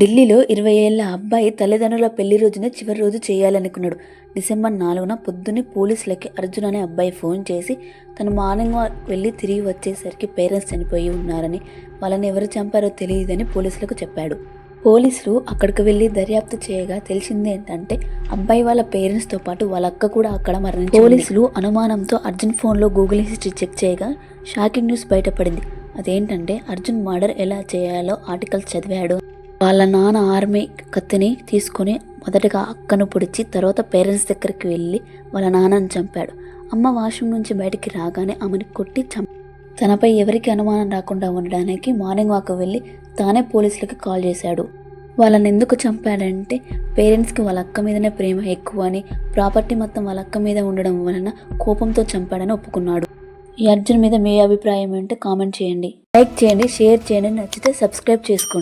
ఢిల్లీలో 20 ఏళ్ల అబ్బాయి తల్లిదండ్రుల పెళ్లి రోజున చివరి రోజు చేయాలనుకున్నాడు. డిసెంబర్ 4న పొద్దున్నే పోలీసులకి అర్జున్ అనే అబ్బాయి ఫోన్ చేసి తను మార్నింగ్ వెళ్ళి తిరిగి వచ్చేసరికి పేరెంట్స్ చనిపోయి ఉన్నారని, వాళ్ళని ఎవరు చంపారో తెలియదని పోలీసులకు చెప్పాడు. పోలీసులు అక్కడికి వెళ్ళి దర్యాప్తు చేయగా తెలిసింది ఏంటంటే అబ్బాయి వాళ్ళ పేరెంట్స్తో పాటు వాళ్ళ అక్క కూడా అక్కడ మరణించింది. పోలీసులు అనుమానంతో అర్జున్ ఫోన్లో గూగుల్ హిస్టరీ చెక్ చేయగా షాకింగ్ న్యూస్ బయటపడింది. అదేంటంటే అర్జున్ మర్డర్ ఎలా చేయాలో ఆర్టికల్స్ చదివాడు. వాళ్ళ నాన్న ఆర్మీ కత్తిని తీసుకొని మొదటగా అక్కను పొడిచి తర్వాత పేరెంట్స్ దగ్గరికి వెళ్ళి వాళ్ళ నాన్నను చంపాడు. అమ్మ వాష్రూమ్ నుంచి బయటికి రాగానే ఆమెను కొట్టి తనపై ఎవరికి అనుమానం రాకుండా ఉండడానికి మార్నింగ్ వాక్ వెళ్ళి తానే పోలీసులకి కాల్ చేశాడు. వాళ్ళని ఎందుకు చంపాడంటే పేరెంట్స్కి వాళ్ళ అక్క మీదనే ప్రేమ ఎక్కువ అని, ప్రాపర్టీ మొత్తం వాళ్ళ అక్క మీద ఉండడం వలన కోపంతో చంపాడని ఒప్పుకున్నాడు. ఈ అర్జున్ మీద మీ అభిప్రాయం ఏంటో కామెంట్ చేయండి, లైక్ చేయండి, షేర్ చేయండి, నచ్చితే సబ్స్క్రైబ్ చేసుకోండి.